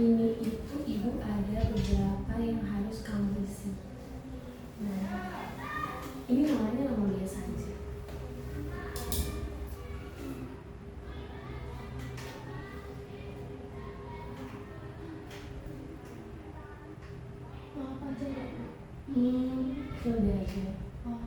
ini itu ibu ada beberapa yang harus kamu isi. Nah, ini namanya nama biasa aja. Apa aja ya? Hilda aja. Oh.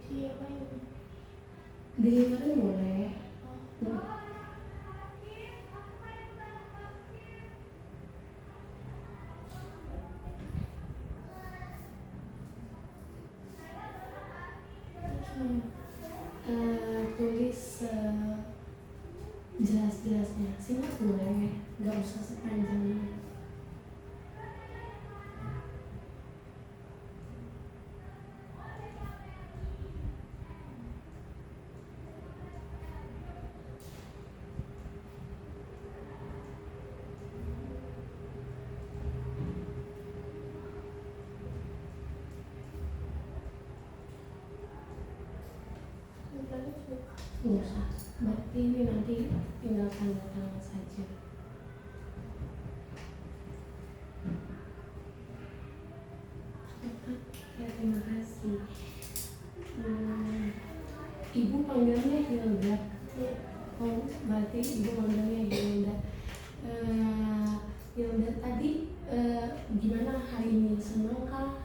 Siapa ini? Dihilangin boleh. Tulis jelas-jelasnya, singkat boleh, nggak usah sepanjangnya. Nggak usah, berarti ini nanti tinggal tanda tangan saja. Ya, terima kasih. Ibu panggilnya Hilda. Oh, berarti ibu panggilnya Hilda. Hilda tadi gimana hari ini, senang kah?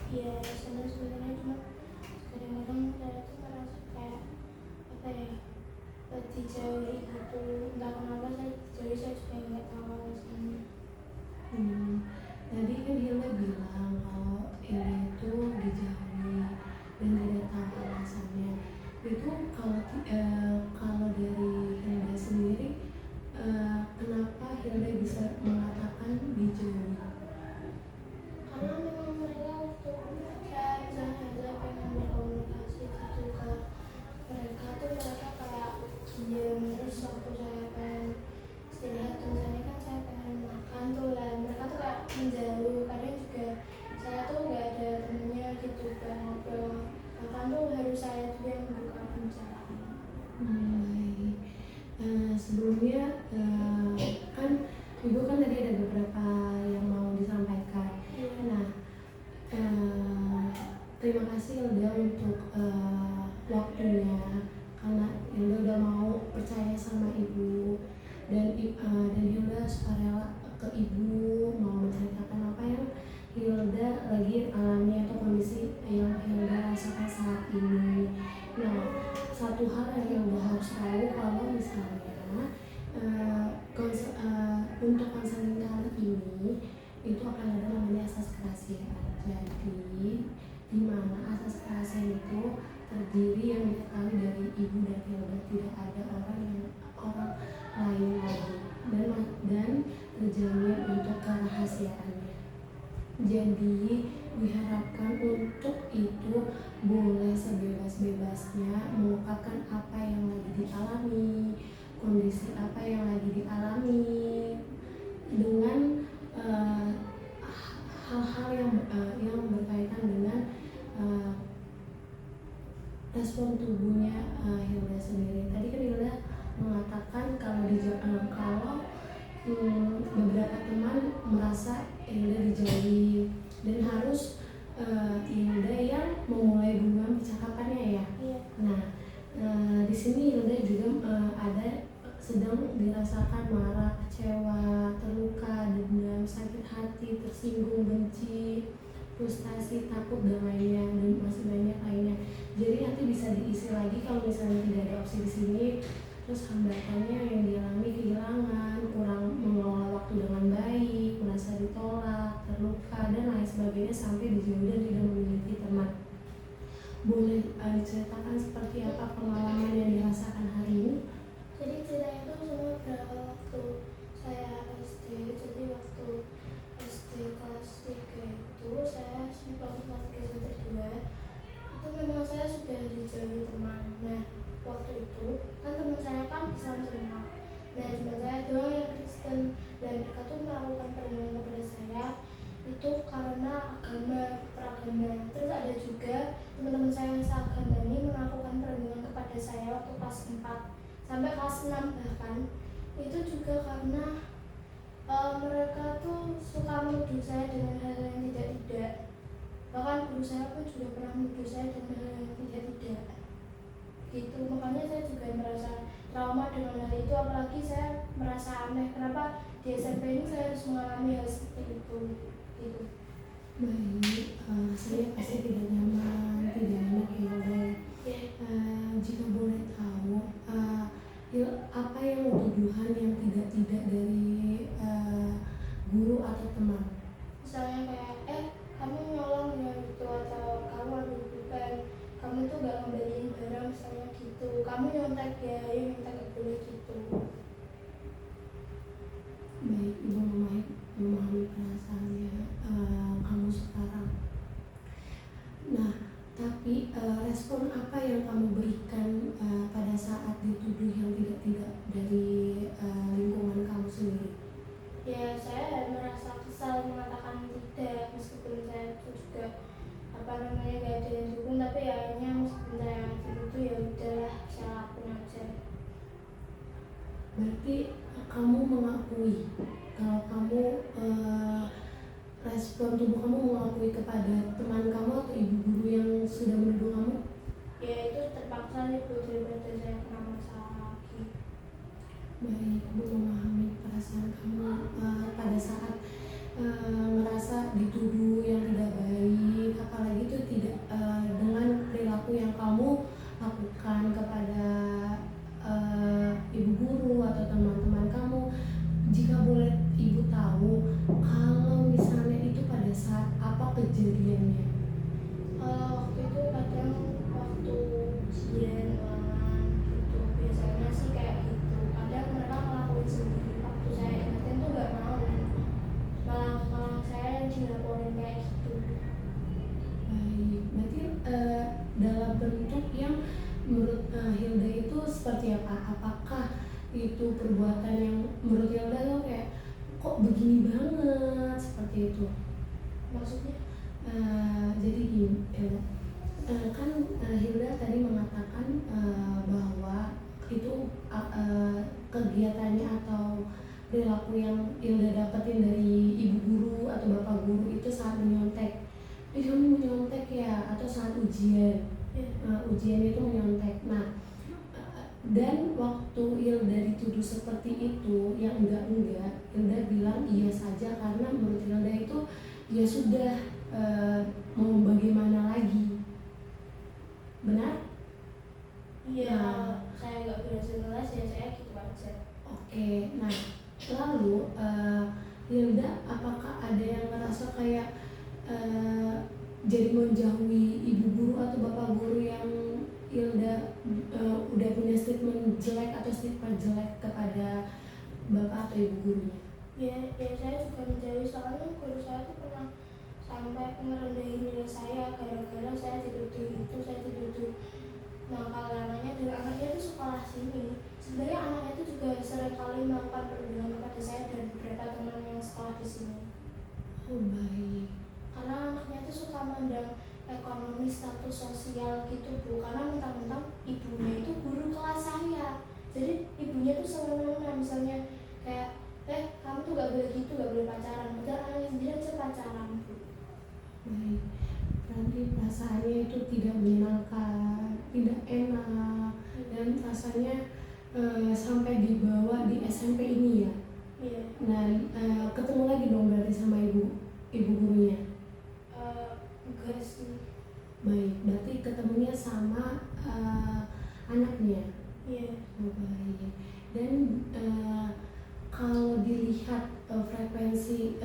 Iya, senang sebenarnya, cuma kadang-kadang saya tuh merasa kayak apa ya, dijauhi gitu. Entah kenapa saya dijauhi, saya juga nggak tahu alasannya. Tadi kan Hilda bilang kalau Hilda itu dijauhi dan tidak tahu alasannya. Itu kalau dari Hilda sendiri, kenapa Hilda bisa mengatakan dijauhi? Karena memang mereka waktu saya pengen berkomunikasi gitu ke mereka tuh, mereka kayak diam. Terus waktu saya pengen istirahat tuh, misalnya kan saya pengen makan tuh lah, mereka tuh kayak menjauh. Kadang juga saya tuh nggak ada temennya gitu buat ngobrol, bahkan tuh harus saya juga yang membuka pembicaraan. Baik. Sebelumnya kan ibu kan tadi ada beberapa yang mau disampaikan. Nah, terima kasih Hilda untuk waktunya, karena Hilda udah mau percaya sama ibu dan Hilda sukarela ke ibu mau menceritakan apa yang Hilda lagi alami atau kondisi yang Hilda rasakan saat ini. Nah, satu hal yang Hilda harus tahu kalau misalnya untuk konseling kali ini itu akan ada namanya asas kerahasiaan. Jadi di mana asas kerahasiaan itu terdiri yang diketahui dari ibu dan Hilda, tidak ada orang lain lagi dan terjamin untuk kerahasiaannya. Jadi diharapkan untuk itu boleh sebebas-bebasnya mengungkapkan apa yang lagi dialami, kondisi apa yang lagi dialami, dengan hal-hal yang berkaitan dengan takut dan lainnya, dan masih banyak lainnya. Jadi nanti bisa diisi lagi kalau misalnya tidak ada opsi di sini. Terus hambatannya yang dialami kehilangan, kurang mengelola waktu dengan baik, merasa ditolak, terluka, dan lain sebagainya sampai dijauhi dan tidak memiliki teman. Boleh diceritakan seperti apa pengalaman yang dirasakan hari ini? Jadi ceritanya itu semua berawal waktu saya SD. Jadi waktu SD kelas 3 itu saya waktu kelas 3 semester 2 itu memang saya sudah dijauhi teman. Nah waktu itu kan teman saya kan Islam semua. Nah cuma saya doang yang Kristen, dan mereka tuh melakukan perlindungan kepada saya itu karena agama, peragama. Terus ada juga teman-teman saya yang seagama ini melakukan perlindungan kepada saya waktu kelas 4 sampai kelas 6 bahkan. Itu juga karena mereka tuh suka menuduh saya dengan hal yang tidak-tidak. Bahkan guru saya pun juga pernah menuduh saya dengan hal yang tidak-tidak gitu. Makanya saya juga merasa trauma dengan hal itu, apalagi saya merasa aneh kenapa di SMP ini saya harus mengalami hal seperti itu gitu. Baik, saya pasti tidak nyaman, tidak enak ya boleh. Jika boleh tahu, apa yang tuduhan yang tidak dari guru atau teman? Misalnya kayak kamu nyolong ya gitu, atau kamu ambil bukan, kamu tuh gak ngembaliin barang misalnya gitu, kamu nyontek ya, minta gak boleh gitu. Baik, Ibu memahami perasaannya kamu sekarang. Nah, tapi respon apa yang kamu berikan pada saat dituduh yang tidak dari lingkungan kamu sendiri? Ya saya merasa kesal mengatakan tidak, meskipun saya itu juga gak ada yang dukung, tapi ya akhirnya meskipun saya itu ya udahlah, saya lakuin aja. Berarti kamu mengakui kalau kamu respon tubuh kamu mengakui kepada teman kamu atau ibu guru yang sudah menuduh kamu? Ya itu terpaksa itu daripada saya kena masalah lagi. Baik, Ibu memahami perasaan kamu pada saat merasa dituduh yang tidak baik, apalagi itu tidak dengan perilaku yang kamu lakukan kepada ibu guru atau teman-teman kamu. Jika boleh Ibu tahu, kalau misalnya itu pada saat apa kejadiannya? Waktu itu kadang waktu ujian ulangan gitu, biasanya sih kayak gitu. Kadang mereka ngelakuin sendiri, waktu saya ingetin tuh gak mau, malah saya yang dilaporin kayak gitu. Baik, berarti dalam bentuk yang menurut Hilda itu seperti apa? Apakah itu perbuatan yang menurut Hilda tuh kayak kok begini banget seperti itu? Maksudnya? Jadi gini, kan Hilda tadi mengatakan bahwa itu kegiatannya atau perilaku yang Hilda dapetin dari ibu guru atau bapak guru itu saat menyontek. Kamu menyontek ya, atau saat ujian? Ujian itu menyontek. Nah, dan waktu Hilda dituduh seperti itu, yang enggak, Hilda bilang iya saja karena menurut Hilda itu ya sudah, mau bagaimana lagi, benar? Iya, saya nggak berhasil ngeles ya saya gitu aja. Oke, nah lalu Hilda apakah ada yang merasa kayak jadi menjauhi ibu guru atau bapak guru yang Hilda udah punya statement jelek atau stigma jelek kepada bapak atau ibu gurunya? Ya saya juga menjauhi, soalnya guru saya tuh pernah sampai ngerendahin nilai saya gara-gara saya dituduh itu, saya dituduh nakal anaknya, dan anaknya itu sekolah sini. Sebenarnya anaknya itu juga sering kali melakukan perundungan kepada saya dan beberapa teman yang sekolah di sini. Oh baik. Karena anaknya itu suka mandang ekonomi, status sosial gitu Bu, karena mentang-mentang ibunya itu guru kelas saya. Jadi ibunya tuh semena-mena, misalnya kayak kamu tuh gak boleh gitu, gak boleh pacaran, padahal anaknya sendiri aja pacaran Bu. Baik, berarti perasaannya itu tidak menyenangkan, tidak enak, dan rasanya sampai dibawa di SMP ini ya. Iya. Nah, ketemu lagi dong berarti sama ibu gurunya. Enggak, enggak sih. Baik, berarti ketemunya sama anaknya. Iya. Oh, baik. Dan kalau dilihat frekuensi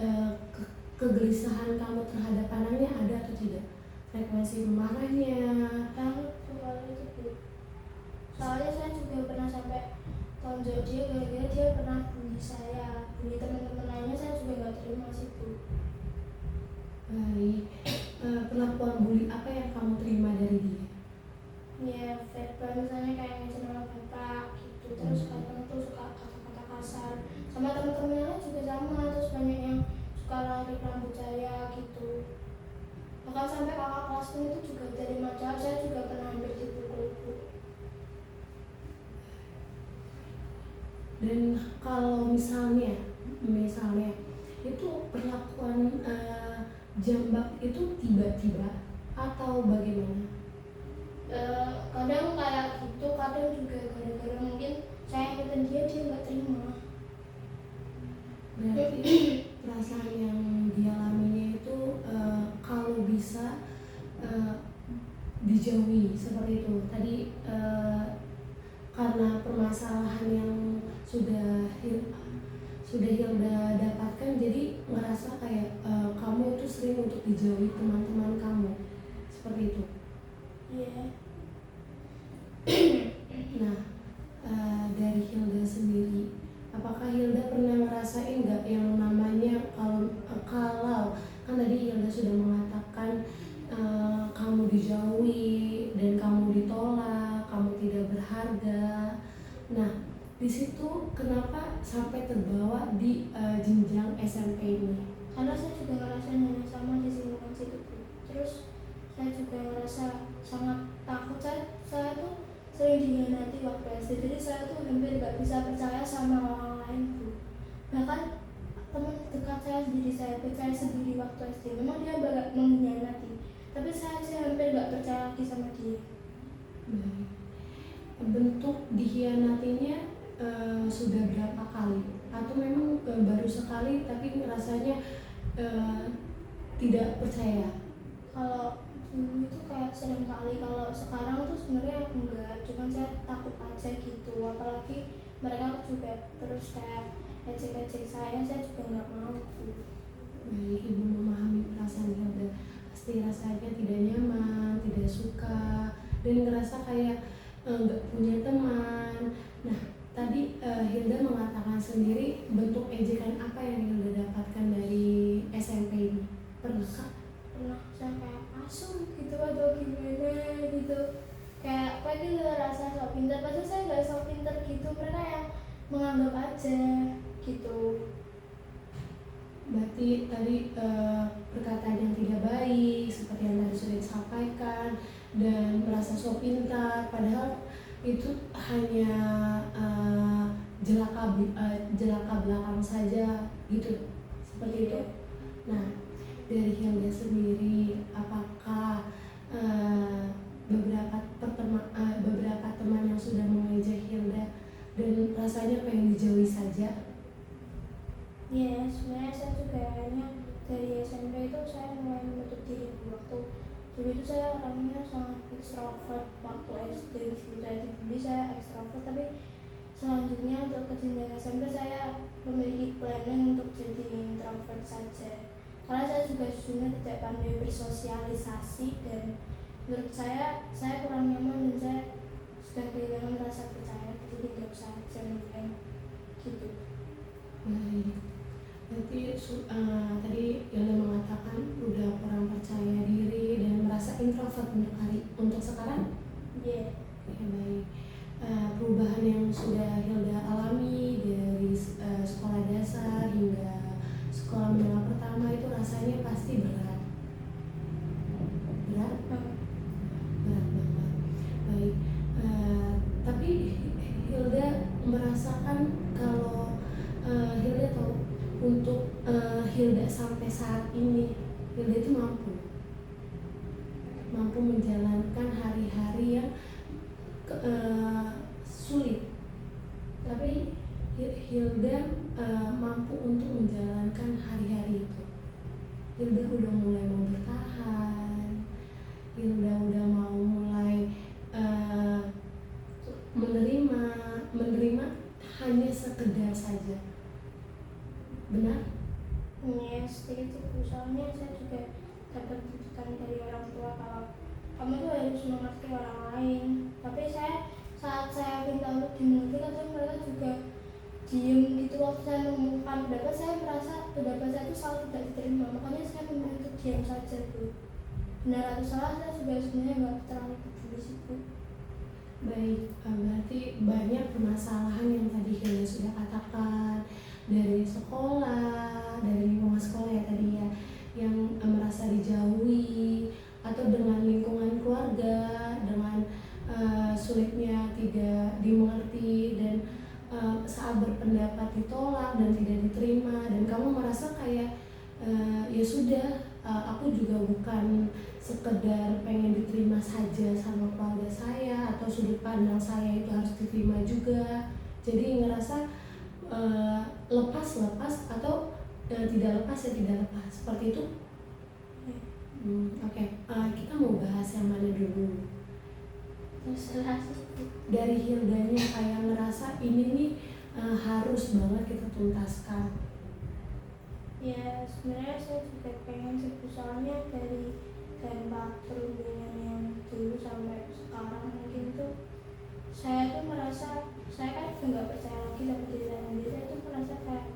kegelisahan kamu terhadap anaknya ada atau tidak? Frekuensi marahnya. Tahu tuh kalau itu Bu. Soalnya saya juga pernah sampai tonjok dia gara-gara dia pernah bully saya, bully teman-teman lainnya, saya juga nggak terima sih Bu. Baik. Perlakuan bully apa yang kamu terima dari dia? Ya verbal misalnya kayak ngecen sama bapak gitu, terus kadang tuh suka kata-kata kasar, sama teman-teman lain juga sama, terus banyak yang suka lari rambut saya gitu. Bahkan sampai kakak kelasku itu juga dari macam saya juga pernah hampir dipukul Bu. Dan kalau misalnya itu perlakuan jambak itu tiba-tiba atau bagaimana? Kadang kayak gitu, kadang juga gara-gara mungkin saya ikutin dia nggak terima. Berarti perasaan yang dialaminya itu kalau bisa dijauhi seperti itu. Tadi karena permasalahan yang sudah Hilda dapatkan, jadi ngerasa kayak kamu itu sering untuk dijauhi teman-teman kamu, seperti itu. Iya. Nah, dari Hilda sendiri, apakah Hilda pernah ngerasain nggak yang namanya kalau kan tadi Hilda sudah mengatakan kamu dijauhi dan kamu ditolak, kamu tidak berharga. Nah, di situ kenapa sampai terbawa di jenjang SMP ini? Karena saya juga ngerasain hal yang sama di lingkungan situ Bu. Terus saya juga ngerasa sangat takut, saya tuh sering dikhianati waktu SD, jadi saya tuh hampir nggak bisa percaya sama orang lain Bu. Bahkan teman dekat saya sendiri, saya percaya sendiri waktu SD, memang dia banget mengkhianati, tapi saya sih hampir nggak percaya lagi sama dia. Baik. Bentuk dikhianatinya sudah berapa kali? Atau memang baru sekali tapi rasanya tidak percaya? Kalau dulu itu kayak sering kali, kalau sekarang tuh sebenarnya enggak, cuman saya takut aja gitu, apalagi mereka juga terus kayak ejek-ejek saya juga nggak mau Bu. Baik, Ibu memahami perasaan Hilda. Pasti rasanya tidak nyaman, tidak suka, dan ngerasa kayak nggak punya teman. Nah, tadi Hilda mengatakan sendiri bentuk ejekan apa yang Hilda dapatkan dari SMP ini? Pernah? Pernah saya kayak asu gitu atau gimana gitu, kayak apa gitu, rasa sok pintar, padahal saya nggak sok pintar gitu, mereka yang menganggap aja gitu. Berarti tadi perkataan yang tidak baik seperti yang tadi sudah disampaikan dan merasa so pintar, padahal itu hanya jelaka belakang saja gitu, seperti itu. Nah, dari Hilda sendiri, apakah beberapa teman yang sudah mengejek Hilda dan rasanya pengen dijauhi saja? Ya sebenarnya saya juga kayaknya dari SMP itu saya mulai menutup diri waktu dulu itu saya orangnya sangat ekstrovert waktu SD, sebelum saya dibully saya ekstrovert, tapi selanjutnya untuk ke jenjang SMP saya memiliki planning untuk jadi introvert saja, karena saya juga sejujurnya tidak pandai bersosialisasi dan menurut saya kurang nyaman dan saya sudah kehilangan rasa percaya, jadi tidak usah aja mendingan gitu. Baik. Berarti tadi Hilda mengatakan udah kurang percaya diri dan merasa introvert untuk sekarang? Iya. Ya, baik. Perubahan yang sudah Hilda alami dari sekolah dasar hingga sekolah menengah pertama itu rasanya pasti berat. Berat banget. Baik. Tapi Hilda merasakan kalau Hilda tahu untuk Hilda sampai saat ini, Hilda itu mampu menjalankan hari-hari yang sulit, tapi Hilda mampu untuk menjalankan hari-hari itu. Hilda udah mulai mau bertahan, benar? Ya sedikit sih, soalnya saya juga dapat tuntutan dari orang tua kalau kamu tuh harus mengerti orang lain. Tapi saat saya minta untuk dimengerti, kadang mereka juga diem gitu. Waktu saya mengumumkan pendapat, saya merasa pendapat saya itu selalu tidak diterima, makanya saya memilih untuk diam saja Bu. Benar atau salah saya juga sebenarnya nggak terlalu peduli sih Bu. Baik, berarti banyak permasalahan yang tadi Hilda sudah katakan dari sekolah, dari lingkungan sekolah ya tadi ya, yang merasa dijauhi atau dengan lingkungan keluarga, dengan sulitnya tidak dimengerti dan saat berpendapat ditolak dan tidak diterima dan kamu merasa kayak ya sudah, aku juga bukan sekedar pengen diterima saja sama keluarga saya atau sudut pandang saya itu harus diterima juga, jadi ngerasa lepas atau tidak lepas ya tidak lepas seperti itu. Oke. Kita mau bahas yang mana dulu? Terserah sih Bu. Dari Hildanya kayak ngerasa ini nih harus banget kita tuntaskan. Ya sebenarnya saya juga pengen sih Bu, soalnya dari dampak perundingan yang dulu sampai sekarang mungkin tuh saya tuh merasa, saya kan juga nggak percaya lagi sama diri saya sendiri. Saya tuh merasa kayak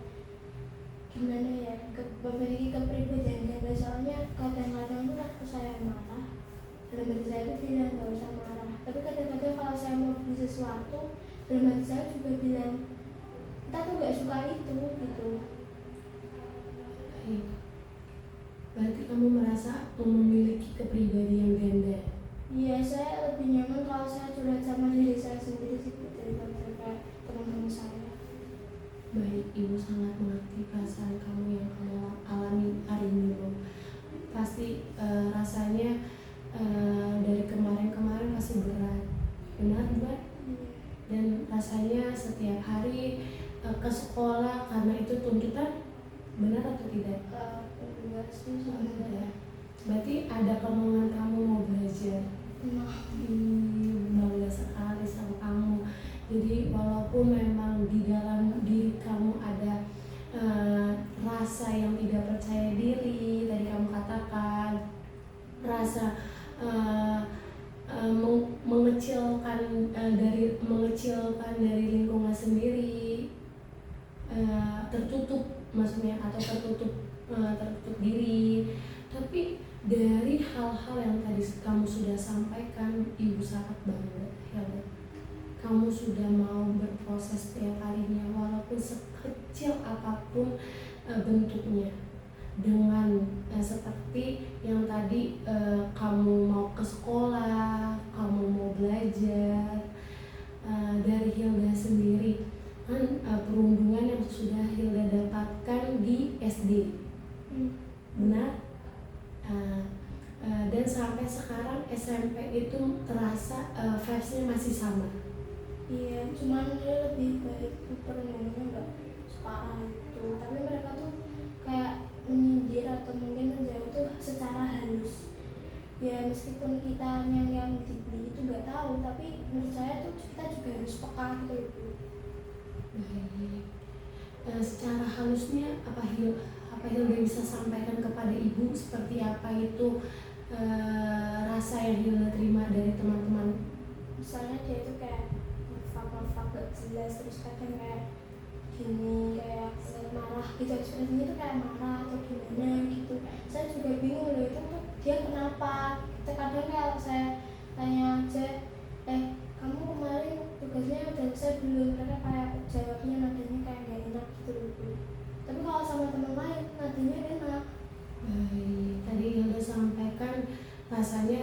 gimana ya, memiliki kepribadian ganda. Soalnya kadang-kadang tuh waktu saya marah, dalam hati saya tuh bilang nggak usah marah, tapi kadang-kadang kalau saya mau beli sesuatu, dalam hati saya juga bilang kita tuh nggak suka itu gitu. Baik. Berarti kamu merasa memiliki kepribadian ganda. Iya, saya lebih nyaman kalau saya curhat sama diri saya sendiri sih daripada kayak teman-teman saya. Baik, ibu sangat mengerti perasaan kamu yang kamu alami hari ini loh. Pasti rasanya dari kemarin pasti berat, benar buat? Dan rasanya setiap hari ke sekolah karena itu tuntutan, benar atau tidak? Enggak sih Tidak. sebenarnya. Berarti ada kemauan kamu mau belajar. Bangga sekali sama kamu. Jadi walaupun memang di dalam diri kamu ada rasa yang tidak percaya diri, tadi kamu katakan rasa mengecilkan dari lingkungan sendiri, tertutup maksudnya atau tertutup diri, tapi dari hal-hal yang tadi kamu sudah sampaikan, ibu sangat bangga Hilda. Kamu sudah mau berproses setiap harinya walaupun sekecil apapun bentuknya, dengan seperti yang tadi kamu mau ke sekolah, kamu mau belajar. Dari Hilda sendiri kan perundungan yang sudah Hilda dapatkan di SD, benar? Dan sampai sekarang SMP itu terasa vibes-nya masih sama. Iya, cuman dia lebih baik perundungannya nggak separah itu. Tapi mereka tuh kayak menyindir atau mungkin menjauh tuh secara halus. Ya meskipun kita yang dibeli itu nggak tahu, tapi menurut saya tuh kita juga harus peka gitu. Baik. Secara halusnya apa Hilda bisa sampaikan kepada ibu seperti apa itu rasa yang Hilda terima dari teman-teman? Misalnya dia tuh kayak fak gak jelas, terus kadang kayak gini, kayak marah gitu, ekspresinya tuh kayak marah atau gimana gitu. Saya juga bingung loh, itu tuh dia kenapa. Kadang kayak saya tanya aja, kamu kemarin tugasnya udah selesai belum? Mereka kayak jawabnya nadanya kayak gak enak gitu loh. Tapi kalau sama teman lain nadanya enak. Baik, tadi Hilda sampaikan rasanya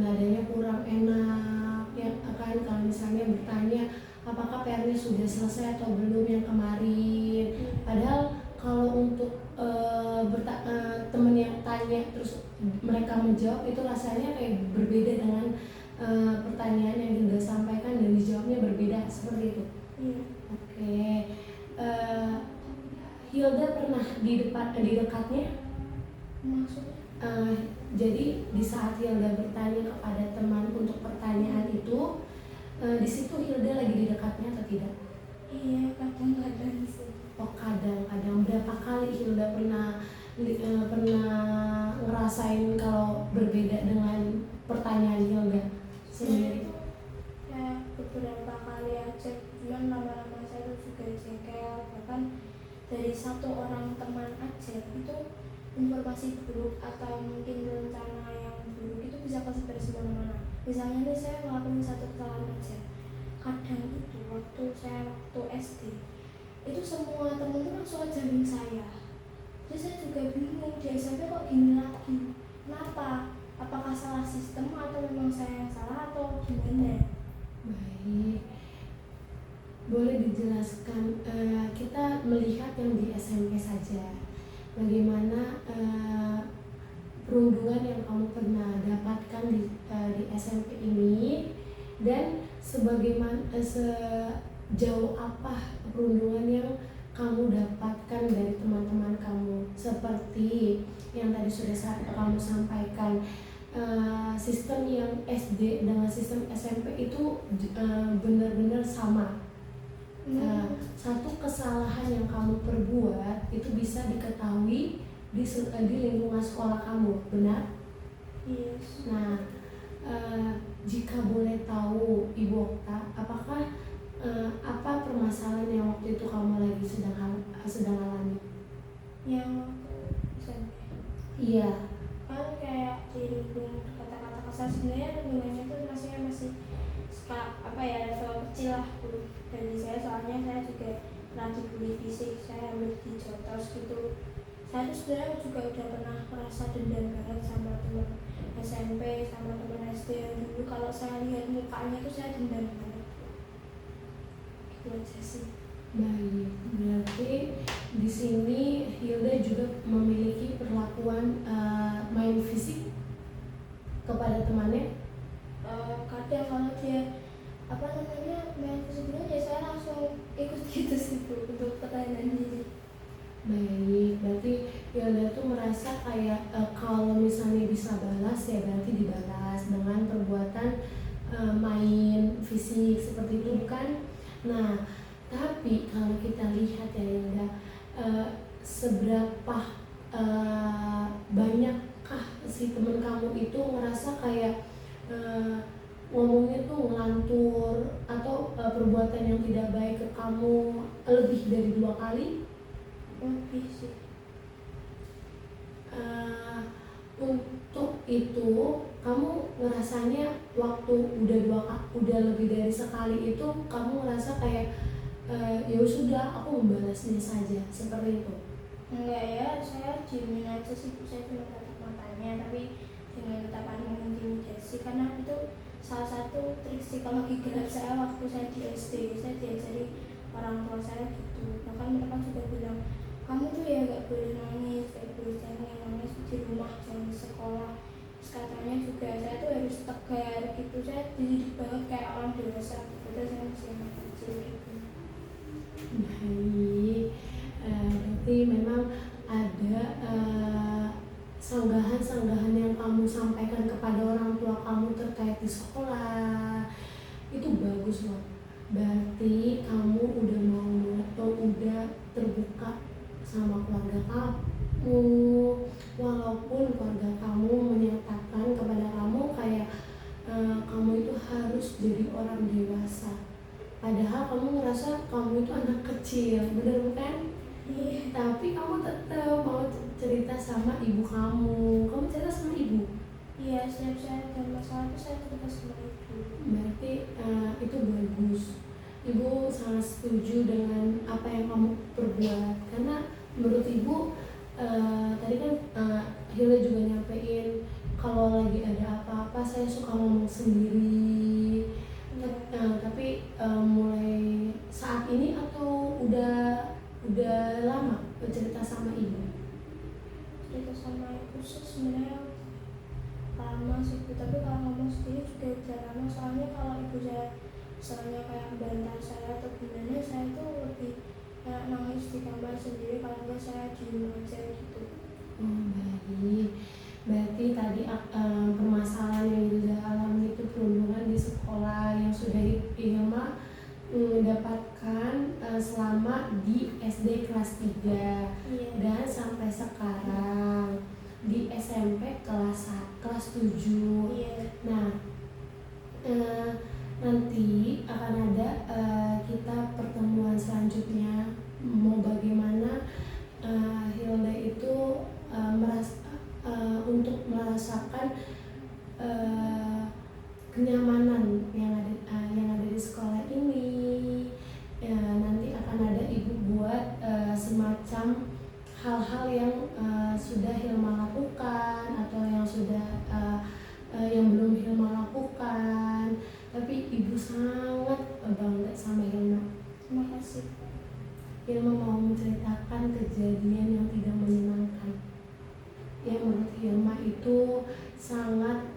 nadanya kurang enak ya kan, kalau misalnya bertanya apakah PR-nya sudah selesai atau belum yang kemarin. Padahal kalau untuk temen yang tanya terus mereka menjawab itu rasanya kayak berbeda dengan pertanyaan yang Hilda sampaikan dan dijawabnya berbeda seperti itu. Oke. Hilda pernah di dekatnya? Maksudnya? Jadi di saat Hilda bertanya kepada teman untuk pertanyaan itu, di situ Hilda lagi di dekatnya atau tidak? Iya, kadang-kadang sih. Oh kadang-kadang, berapa kali Hilda pernah ngerasain kalau berbeda dengan pertanyaan Hilda sendiri? Itu ya beberapa kali aja, cuman lama-lama saya tuh juga jengkel. Bahkan dari satu orang teman aja itu informasi buruk atau mungkin rencana yang buruk itu bisa tersebar semana-mana. Misalnya nih saya ngelakuin satu kesalahan aja, kadang itu waktu SD itu semua temen tuh langsung ngajarin saya. Jadi saya juga bingung, di SMP kok gini lagi, kenapa? Apakah salah sistem atau memang saya yang salah atau gimana? Baik, boleh dijelaskan, kita melihat yang di SMP saja, bagaimana perundungan yang kamu pernah dapatkan di SMP ini, dan sejauh apa perundungan yang kamu dapatkan dari teman-teman kamu, seperti yang tadi sudah kamu sampaikan, sistem yang SD dengan sistem SMP itu benar-benar sama. Satu kesalahan yang kamu perbuat itu bisa diketahui di lingkungan sekolah kamu, benar? Yes. Nah, jika boleh tahu Ibu Okta, apakah apa permasalahan yang waktu itu kamu lagi sedang alami? Yang waktu SMP Iya. kan kayak dirundung kata-kata kasar. Sebenarnya rundungannya itu rasanya masih apa ya, level kecil lah dulu dari saya, soalnya saya juga pernah dibully fisik, saya hampir dijotos gitu. Saya tuh sebenarnya juga udah pernah merasa dendam banget sama teman SMP, sama teman SD yang dulu kalau saya lihat mukanya tuh saya dendam banget. Gitu aja sih. Baik, berarti di sini Hilda juga memiliki perlakuan main fisik kepada temannya. Kadang kalau dia main fisik ya saya langsung ikut gitu sih Bu, untuk pertanyaan diri. Baik, berarti Hilda tuh merasa kayak kalau misalnya bisa balas ya berarti dibalas dengan perbuatan main fisik seperti itu, bukan? Nah, tapi kalau kita lihat ya Hilda, seberapa banyakkah si teman kamu itu ngerasa kayak ngomongnya tuh ngelantur atau perbuatan yang tidak baik ke kamu lebih dari 2 kali? Lebih sih. Untuk itu kamu ngerasanya waktu udah lebih dari sekali itu kamu ngerasa kayak ya sudah aku membalasnya saja seperti itu? Enggak ya, saya diemin aja sih Bu, saya cuma tatap matanya tapi dengan tatapan mengintimidasi, karena itu salah satu trik psikologi gelap saya waktu saya di SD. Saya diajari orang tua saya gitu, bahkan mereka juga bilang kamu tuh ya gak boleh nangis, gak boleh nangis di rumah, jangan di sekolah. Terus katanya juga saya tuh harus tegar gitu, saya dididik banget kayak orang dewasa, padahal saya masih anak kecil gitu. Baik, berarti memang ada sanggahan-sanggahan yang kamu sampaikan kepada orang tua kamu terkait di sekolah, itu bagus loh. Berarti kamu udah mau atau udah terbuka sama keluarga kamu, walaupun keluarga kamu menyatakan kepada kamu kayak kamu itu harus jadi orang dewasa, padahal kamu ngerasa kamu itu anak kecil, bener bukan? Iya. Tapi kamu tetap mau cerita sama ibu kamu cerita sama ibu. Iya, setiap saya ada masalah itu saya cerita sama ibu. Berarti itu bagus. Ibu sangat setuju dengan apa yang kamu perbuat, karena menurut ibu tadi kan Hilda juga nyampein kalau lagi ada apa-apa saya suka ngomong sendiri. Tapi mulai saat ini atau udah lama bercerita sama ibu? Cerita sama ibu sih sebenarnya lama sih Bu, tapi kalau ngomong sendiri juga udah lama, soalnya kalau ibu saya misalnya kayak bantah saya atau gimana, saya tuh lebih kayak nangis di kamar sendiri, kalau enggak saya diem aja gitu. Baik, berarti tadi permasalahan yang Hilda alami itu perundungan di sekolah yang sudah Hilma dapatkan selama di SD kelas hal-hal yang sudah Hilma lakukan atau yang sudah yang belum Hilma lakukan, tapi ibu sangat bangga sama Hilma. Terima kasih. Hilma mau menceritakan kejadian yang tidak menyenangkan yang menurut Hilma itu sangat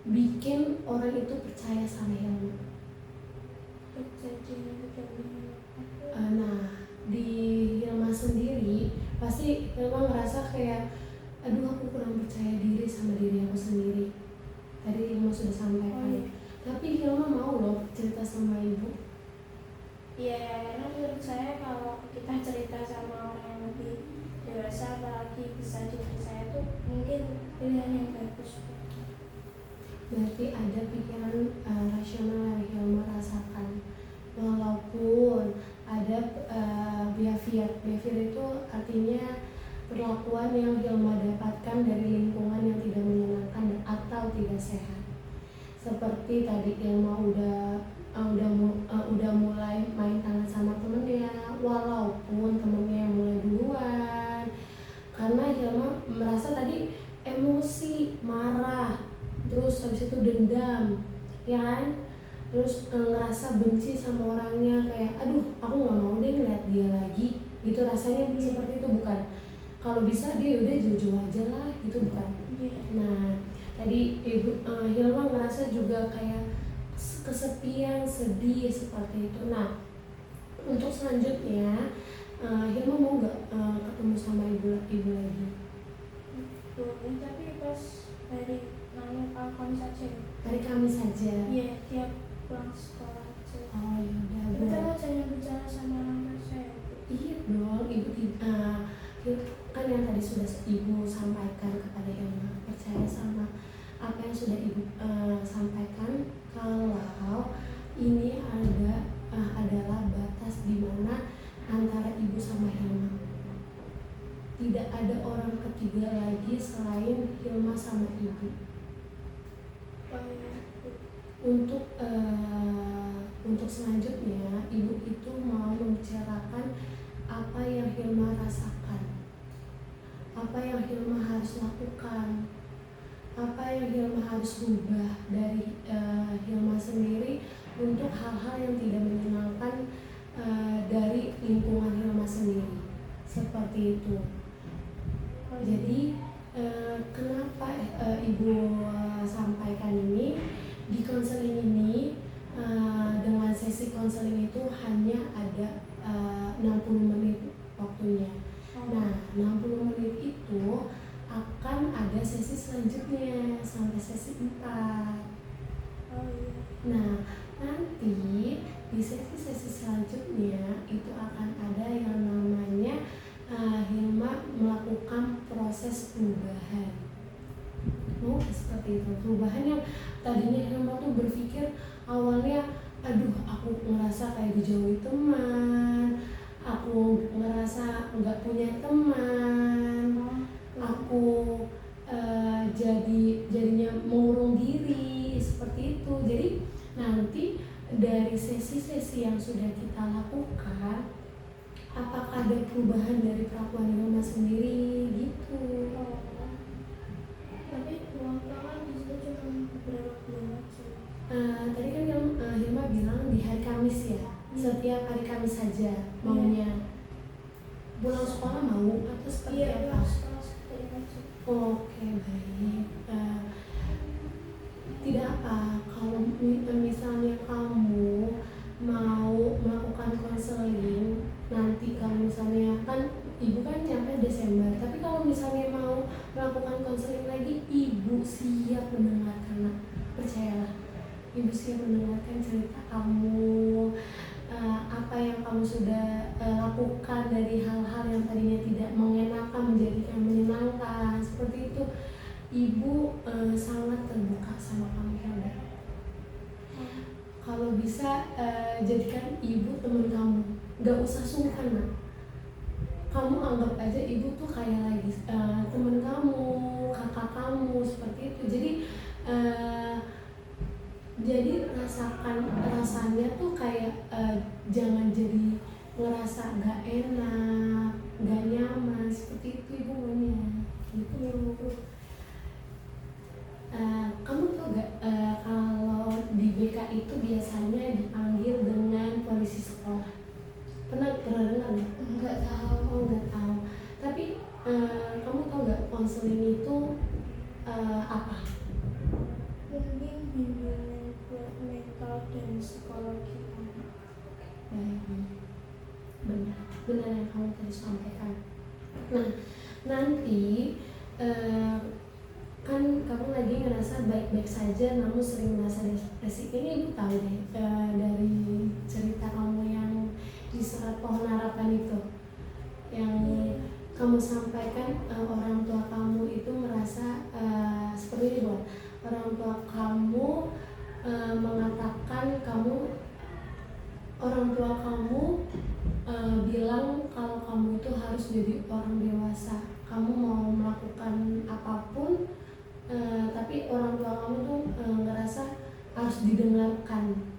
bikin orang itu percaya sama Hilma. Nah, di Hilma sendiri pasti Hilma ngerasa kayak aduh aku kurang percaya diri sama diri aku sendiri. Tadi Hilma sudah sampaikan. Tapi Hilma mau loh cerita sama ibu. Iya, karena menurut saya kalau kita cerita sama orang yang lebih dewasa, apalagi bisa diri saya tuh mungkin pilihan yang bagus. Berarti ada pikiran rasional yang Hilma rasakan, walaupun ada behavior itu artinya perlakuan yang Hilma dapatkan dari lingkungan yang tidak menyenangkan atau tidak sehat. Seperti tadi Hilma udah mulai main tangan sama temennya, walaupun temennya yang mulai duluan, karena Hilma merasa tadi emosi, marah, terus habis itu dendam, ya kan? Terus ngerasa benci sama orangnya, kayak aduh aku nggak mau deh ngeliat dia lagi, gitu rasanya seperti itu, bukan? Kalau bisa dia udah jauh-jauh aja lah, gitu bukan? Nah tadi Hilma ngerasa juga kayak kesepian, sedih seperti itu. Nah untuk selanjutnya Hilma mau nggak ketemu sama ibu lagi? Boleh, tapi pas hari Kamis saja. Hari Kamis saja. Iya, tiap pulang sekolah aja. Oh iya udah. Tapi kan jangan bicara sama anak saya. Iya dong, ibu kan yang tadi sudah ibu sampaikan kepada Hilma, percaya sama apa yang sudah ibu sampaikan, kalau ini adalah batas di mana antara ibu sama Hilma. Tidak ada orang ketiga lagi selain Hilma sama ibu. Untuk selanjutnya ibu itu mau membicarakan apa yang Hilma rasakan, apa yang Hilma harus lakukan, apa yang Hilma harus rubah dari Hilma sendiri untuk hal-hal yang tidak menyenangkan dari lingkungan Hilma sendiri, seperti itu. Jadi kenapa ibu sampaikan ini di konseling ini, dengan sesi konseling itu hanya ada 60 menit waktunya. Nah 60 menit itu akan ada sesi selanjutnya sampai sesi 4. Nah nanti di sesi selanjutnya itu akan ada yang namanya Hilma melakukan proses perubahan. Seperti itu, perubahan yang tadinya Hilma tuh berpikir awalnya aduh aku ngerasa kayak dijauhi teman, aku ngerasa nggak punya teman, aku jadinya mengurung diri seperti itu. Jadi nanti dari sesi-sesi yang sudah kita lakukan, apakah ada perubahan dari perlakuan Hilma sendiri gitu. Tapi waktu kan disitu cuma beberapa bulan aja. Tadi kan Hilma bilang di hari Kamis ya, setiap hari Kamis saja maunya. Pulang sekolah mau atau seperti apa? Oke, baik. Tidak apa kalau misalnya kamu mau melakukan konseling nanti, kalau misalnya kan ibu kan sampai Desember, tapi kalau misalnya mau melakukan konseling lagi, ibu siap mendengarkan, percayalah, ibu siap mendengarkan cerita kamu, apa yang kamu sudah lakukan dari hal-hal yang tadinya tidak mengenakan menjadi yang menyenangkan, seperti itu. Ibu sangat terbuka sama kamu, Hilda. Kalau bisa jadikan ibu teman kamu, gak usah sungkan nak. Kamu anggap aja ibu tuh kayak lagi teman kamu, kakak kamu, seperti itu. Jadi rasanya tuh kayak jangan jadi ngerasa gak enak, Kamu tahu nggak konseling itu apa? Mungkin bimbingan buat mental dan psikologi anak. Benar, benar yang kamu tadi sampaikan. Nah, nanti kan kamu lagi ngerasa baik-baik saja namun sering merasa depresi. Ini ibu tahu deh dari cerita kamu yang di Serat Pohon Harapan itu, yang kamu sampaikan orang tua kamu itu merasa seperti ini, buat orang tua kamu mengatakan orang tua kamu bilang kalau kamu itu harus jadi orang dewasa, kamu mau melakukan apapun, tapi orang tua kamu tuh ngerasa harus didengarkan.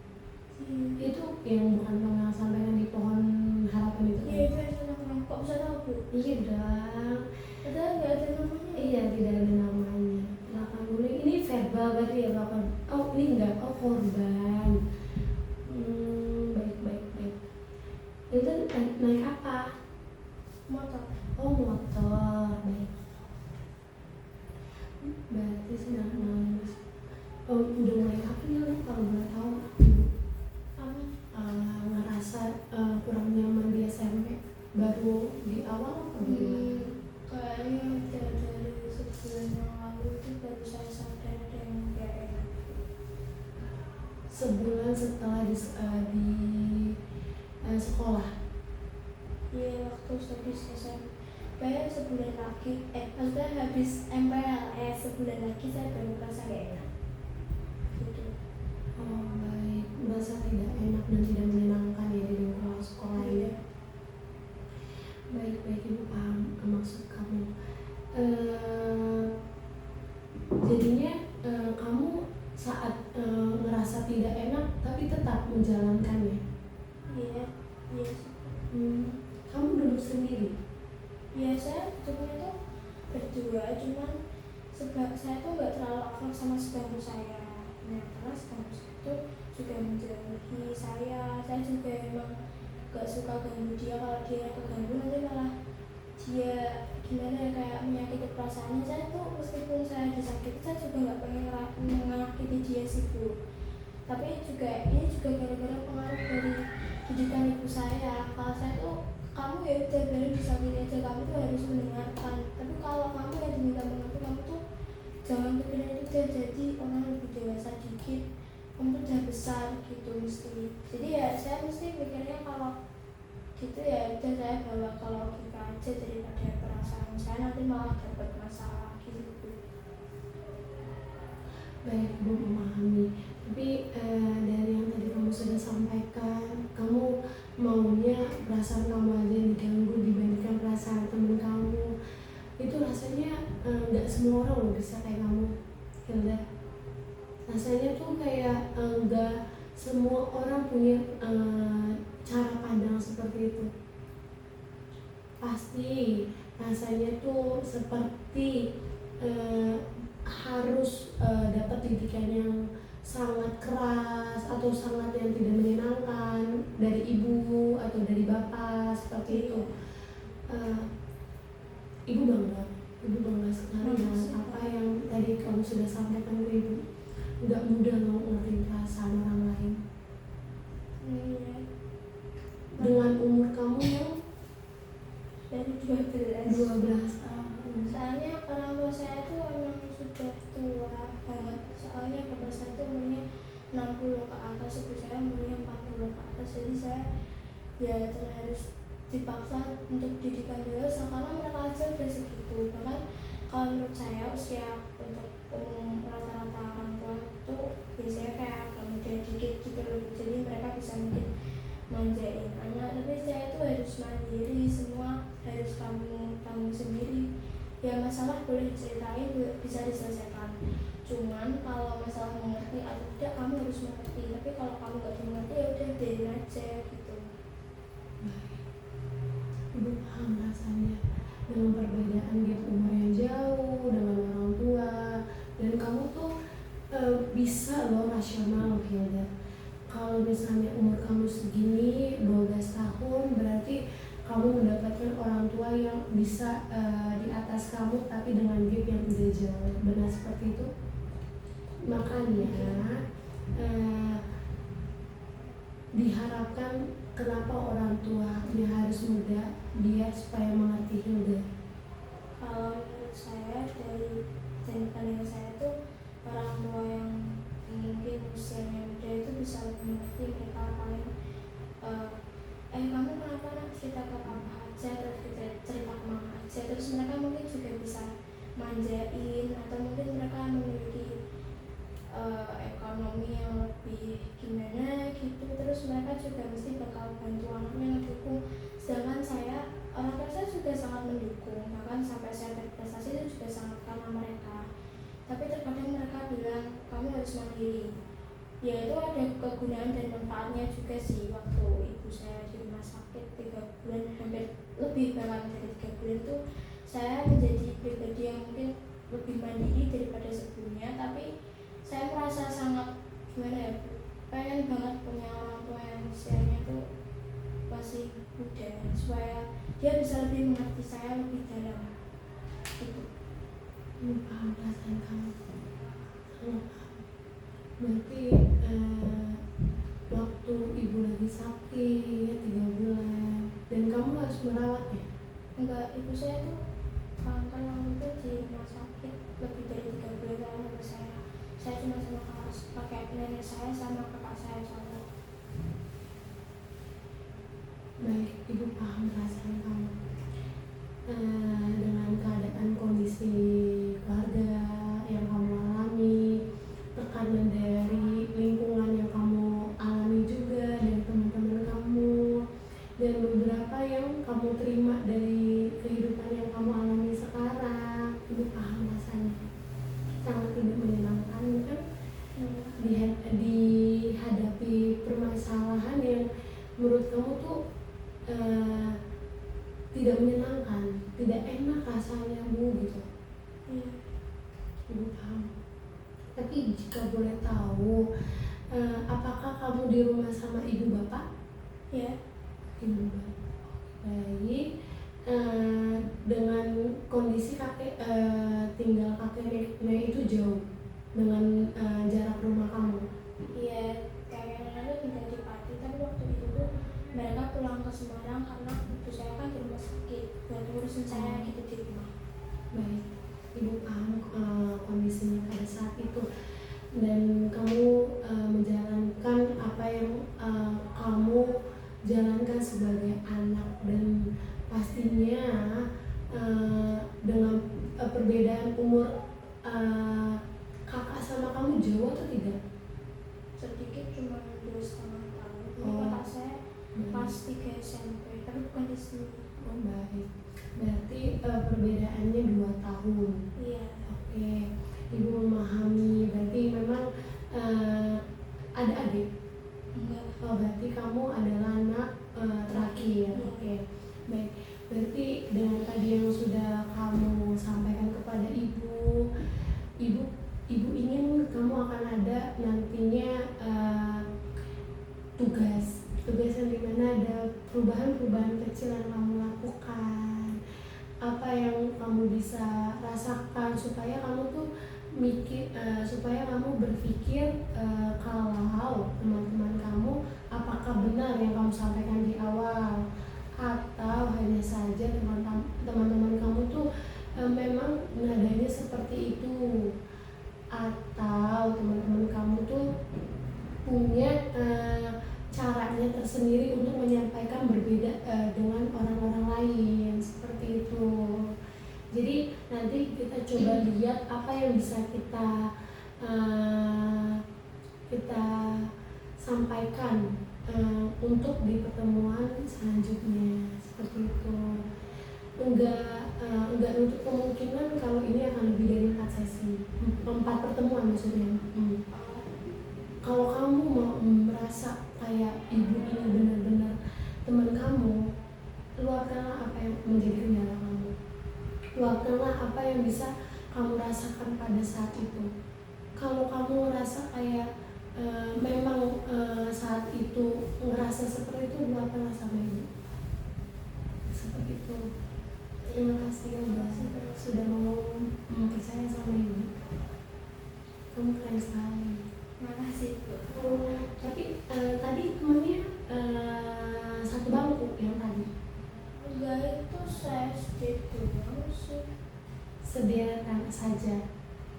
Itu yang bukan kamu sampaikan di Pohon Harapan itu? Iya, itu yang saya kenal. Kok bisa tahu, Bu? Iya dong. Padahal nggak ada namanya. Iya, tidak ada namanya. Belakang dulu ini verbal berarti ya belakang. Oh ini enggak, oh korban. Baik. Itu naik apa? Motor. Oh motor, baik. Berarti sedang nangis. Oh udah mulai kapan ya lu kalau boleh tahu? Ngerasa kurang nyaman di SMP baru di awal atau gimana? Kayaknya udah dari sebulan yang lalu itu baru saya sadar ada yang nggak enak. Sebulan setelah di sekolah. Iya, waktu habis SMP. Kayak sebulan lagi, maksudnya habis MPLS sebulan lagi saya baru merasa nggak enak. Gitu. Oh baik, merasa tidak enak dan tidak menyenangkan ya di lingkungan sekolah ini. Iya. Baik, ibu paham maksud kamu. Jadinya kamu saat ngerasa tidak enak tapi tetap menjalankannya. Iya. Kamu duduk sendiri? Iya, saya duduknya tuh berdua, cuman saya tuh nggak terlalu akrab sama sebangku saya. Nah, karena sebangku saya tuh juga menjauhi saya juga emang gak suka ganggu dia. Kalau dia keganggu nanti malah dia gimana ya, kayak menyakiti perasaannya. Saya tuh meskipun saya disakiti, saya juga nggak pengen menyakiti dia sih, Bu. Tapi ini juga gara-gara pengaruh dari didikan ibu saya. Kalau saya tuh, kamu ya udah biarin disakiti aja, kamu tuh harus mendengarkan. Tapi kalau kamu yang diminta mengerti, kamu tuh jangan pikirin itu udah jadi orang lebih dewasa dikit, kamu tuh udah besar gitu mesti. Jadi ya saya mesti mikirnya kalau gitu ya udah saya bawa ke logika aja daripada perasaan saya nanti malah dapat masalah gitu. Baik, ibu memahami. Tapi dari yang tadi kamu sudah sampaikan, kamu maunya perasaan kamu aja yang diganggu dibandingkan perasaan teman kamu. Itu rasanya nggak semua orang loh bisa kayak kamu, Hilda. Rasanya tuh kayak nggak semua orang punya cara pandang seperti itu. Pasti rasanya tuh seperti harus dapat didikan yang sangat keras atau sangat yang tidak menyenangkan dari ibu atau dari bapak seperti itu. Ibu bangga sekali dengan apa yang tadi kamu sudah sampaikan ke ibu. Nggak mudah mau ngerti perasaan orang lain. Dengan umur kamu yang dari 12 tahun. Soalnya orang tua saya tuh emang sudah tua banget. Soalnya bapak saya tuh umurnya 60 ke atas, ibu saya umurnya 40 ke atas. Jadi saya ya harus dipaksa untuk didikan dewasa karena mereka aja udah segitu. Bahkan kalau menurut saya usia untuk rata-rata orang tua tuh biasanya kayak agak muda dikit gitu loh. Jadi mereka bisa mungkin manjain anak, tapi saya tuh harus mandiri, semua harus kamu tanggung sendiri. Ya masalah boleh diceritain, bisa diselesaikan. Cuman kalau masalah mengerti atau tidak, kamu harus mengerti. Tapi kalau kamu nggak mengerti ya udah biarin aja gitu. Ibu paham rasanya dengan perbedaan gap umur yang jauh dengan orang tua, dan kamu tuh bisa loh rasional, Hilda. Kalau misalnya umur kamu segini 12 tahun, berarti kamu mendapatkan orang tua hal yang bisa di atas kamu tapi dengan gap yang udah jauh, benar seperti itu. Makanya diharapkan kenapa orang tuanya harus muda biar supaya mengerti Hilda. Kalau menurut saya dari pandangan saya tuh orang tua yang mungkin usianya muda itu bisa lebih mengerti mereka paling kamu kenapa nak cerita ke papa aja, terus kita cerita ke mama aja, terus mereka mungkin juga bisa manjain atau mungkin mereka memiliki ekonomi yang lebih gimana gitu, terus mereka juga mesti bakal bantu anaknya ngedukung. Sedangkan saya, orang tua saya juga sangat mendukung, bahkan sampai saya berprestasi itu juga sangat karena mereka. Tapi terkadang mereka bilang kamu harus mandiri. Ya itu ada kegunaan dan manfaatnya juga sih. Waktu ibu saya di rumah sakit 3 bulan, hampir lebih bahkan dari 3 bulan itu saya menjadi pribadi yang mungkin lebih mandiri daripada sebelumnya. Tapi saya merasa sangat gimana ya, pengen banget punya orang tua yang usianya tuh masih muda supaya dia bisa lebih mengerti saya lebih dalam gitu. Paham perasaan kamu. Berarti waktu ibu lagi sakit 3 bulan dan kamu harus merawatnya? Enggak, ibu saya tuh kanker waktu itu di rumah sakit lebih dari 3 bulan lalu sama saya cuma sama kakek nenek saya sama kakak saya saja. Baik, ibu paham perasaan kamu. Dengan keadaan kondisi keluarga yang kamu alami, tekanan dari lingkungan yang kamu alami juga, dari teman-teman kamu, dan beberapa yang kamu terima dari kehidupan yang kamu alami sekarang, ibu paham rasanya sangat tidak menyenangkan kan, dihadapi permasalahan yang menurut kamu tuh tidak menyenangkan, tidak enak rasanya bu gitu. Ibu paham. Tapi jika boleh tahu, apakah kamu di rumah sama ibu bapak? Ya. Ibu bapak. Baik. Dengan kondisi kakek tinggal kakek nenek itu jauh dengan jarak rumah kamu. Iya, kakek nenek tinggal di Pati, tapi waktu itu tuh mereka pulang ke Semarang karena ibu saya kan di rumah sakit buat ngurusin saya gitu di rumah. Baik, ibu paham kondisinya pada saat itu dan kamu menjalankan apa yang kamu jalankan sebagai anak, dan pastinya dengan perbedaan umur kakak sama kamu jauh atau tidak? Sedikit, cuma 2,5 tahun. Kakak saya pas 3 SMP, tapi bukan di sini. Oh baik, berarti perbedaannya 2 tahun. Iya. Oke, ibu memahami. Berarti memang ada adik? Enggak. Oh berarti kamu adalah anak terakhir. Iya. Oke, baik. Berarti dengan tadi yang sudah kamu sampaikan kepada ibu ingin kamu akan ada nantinya tugas yang dimana ada perubahan kecil yang kamu lakukan, apa yang kamu bisa rasakan supaya kamu tuh supaya kamu berpikir kalau teman-teman kamu apakah benar yang kamu sampaikan di awal, atau hanya saja teman-teman kamu tuh memang nadanya seperti itu, atau teman-teman kamu tuh punya caranya tersendiri untuk menyampaikan berbeda dengan orang-orang lain seperti itu. Jadi nanti kita coba lihat apa yang bisa kita sampaikan untuk di pertemuan selanjutnya seperti itu. Enggak untuk kemungkinan kalau ini akan lebih dari 4 sesi, 4 pertemuan maksudnya. Kalau kamu mau merasa kayak ibu ini benar-benar teman kamu, luapkanlah apa yang menjadi kendala kamu, luapkanlah apa yang bisa kamu rasakan pada saat itu. Kalau kamu merasa kayak memang saat itu ngerasa seperti itu, luapkanlah sama ibu seperti itu. Terima kasih udah sudah mau percaya sama ibu. Kamu keren sekali. Makasih Bu. Tapi tadi temennya satu bangku yang tadi. Enggak, itu saya SD doang sih. Sederetan saja.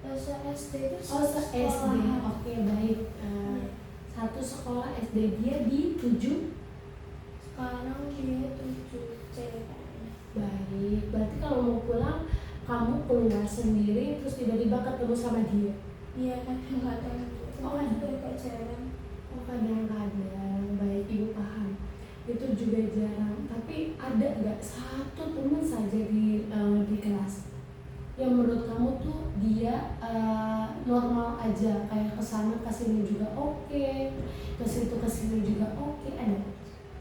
Saya SD itu Oh, SD. sekolahan. Oke, baik. Satu sekolah SD, dia di 7. Sekarang dia 7C kayaknya. Baik. Berarti kalau mau pulang, kamu keluar sendiri terus tiba-tiba ketemu sama dia. Iya, kadang-kadang Oh, itu juga agak jarang. Oh, kadang-kadang. Baik, ibu paham. Itu juga jarang. Tapi ada nggak satu teman saja di kelas yang menurut kamu tuh dia normal aja, kayak kesana kesini juga oke, kesitu kesini juga oke, ada?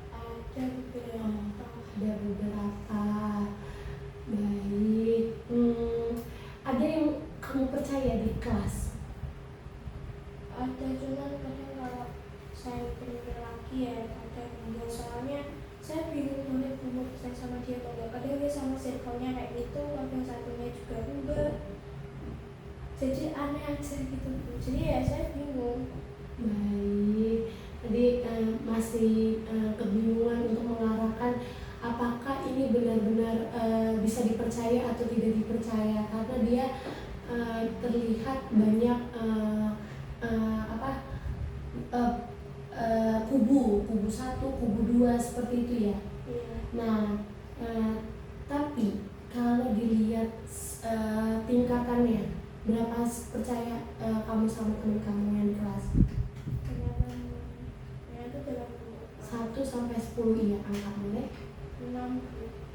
Ada beberapa. Ada beberapa. Baik. Ada yang kamu percaya di kelas? Ada, cuman kadang kalau saya pikir lagi ya kadang enggak, soalnya saya bingung banget mau percaya sama dia atau enggak. Kadang dia sama circle-nya kayak gitu, kadang satunya juga enggak, jadi aneh aja gitu Bu. Jadi ya saya bingung. Baik. Tadi masih kebingungan untuk mengarahkan apakah ini benar-benar bisa dipercaya atau tidak dipercaya, karena dia terlihat banyak kubu satu, kubu dua seperti itu ya. Iya. Nah, tapi kalau dilihat tingkatannya, berapa percaya kamu sama teman kamu yang di kelas? Ternyata dalam 1 sampai 10, iya, angka boleh. 6.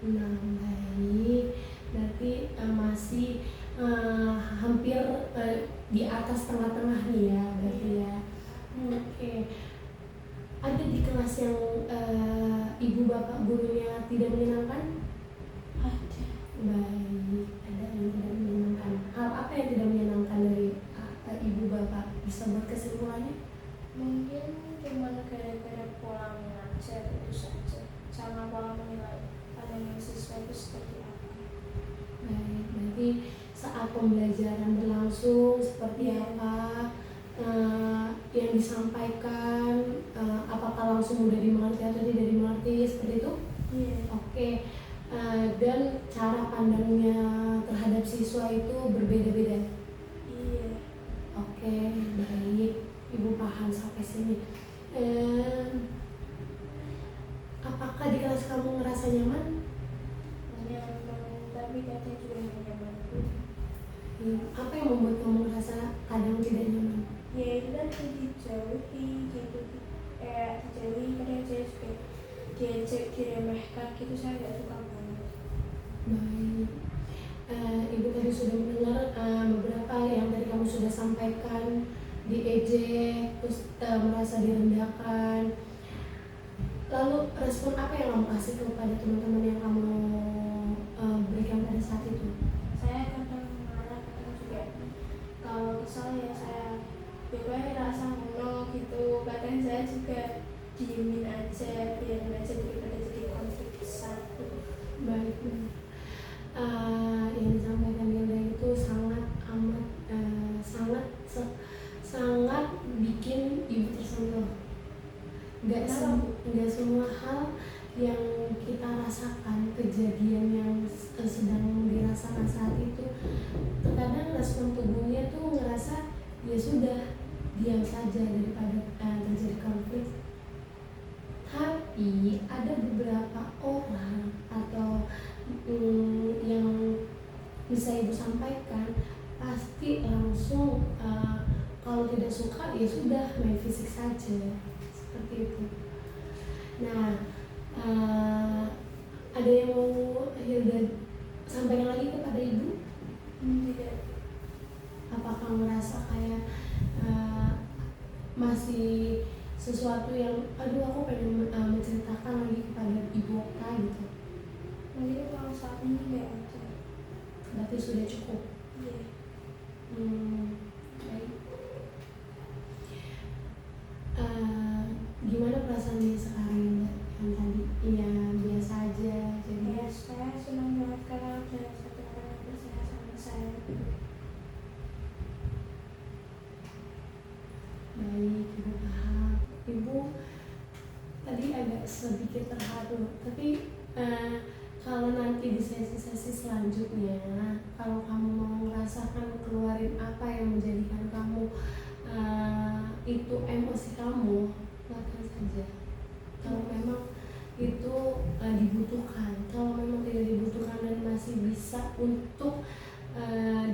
6, baik. Berarti masih hampir di atas tengah-tengah nih ya, berarti ya. Oke. Ada di kelas yang ibu bapak gurunya tidak menyenangkan? Ada. Baik, ada yang tidak menyenangkan. Hal apa yang tidak menyenangkan dari ibu bapak? Bisa buat kesimpulannya? Mungkin cuma gara-gara pola mengajar itu saja, sama pola menilai pandangan siswa itu seperti apa. Baik, berarti saat pembelajaran berlangsung seperti Iya. apa yang disampaikan, apakah langsung mudah dimengerti atau tidak dimengerti, seperti itu? Iya. Oke. Dan cara pandangnya terhadap siswa itu berbeda-beda. Iya. Oke, baik. Ibu paham sampai sini. Apakah di kelas kamu ngerasa nyaman? Nyaman, tapi kadang juga nggak nyaman. Apa yang membuat kamu ngerasa kadang tidak nyaman? Ya itu tadi dijauhi gitu, dijauhi, kadang saya juga diajak diremehkan gitu, saya nggak suka banget. Baik. Ibu tadi sudah mendengar beberapa yang tadi kamu sudah sampaikan, diejek, terus merasa direndahkan. Lalu respon apa yang kamu kasih kepada teman-teman yang kamu berikan pada saat itu? Saya kadang marah, kadang juga kalau kesal ya saya bebas rasa ngono gitu. Kadang saya juga diemin aja, biarin aja daripada jadi konflik besar. Baik. Yang disampaikan Hilda itu sangat amat sangat bikin ibu tersentuh. Nggak semua hal yang kita rasakan, kejadian yang sedang dirasakan saat itu, terkadang respon tubuhnya tuh ngerasa ya sudah, diam saja daripada terjadi konflik. Tapi ada beberapa orang atau yang bisa ibu sampaikan, pasti langsung kalau tidak suka ya sudah, main fisik saja, seperti itu. Nah, ada yang mau Hilda sampaikan lagi kepada ibu? Tidak. Apakah merasa kayak masih sesuatu yang aduh aku pengen menceritakan lagi kepada ibu Okta gitu? Mungkin kalau saat ini nggak ada. Berarti sudah cukup. Iya. Baik. Gimana perasaannya sekarang, yang tadi? Iya, biasa aja. Jadi Ya, saya senang banget karena sedikit terharu. Tapi kalau nanti di sesi-sesi selanjutnya, kalau kamu mau merasakan keluarin apa yang menjadikan kamu itu emosi kamu, lakukan saja. Kalau memang itu dibutuhkan, kalau memang tidak dibutuhkan dan masih bisa untuk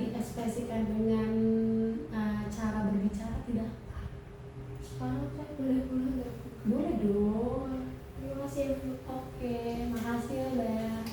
diekspresikan dengan cara berbicara, tidak apa. Sekarang saya boleh pulang nggak? Boleh dong. Terima kasih ya Bu. Oke, makasih ya Mbak.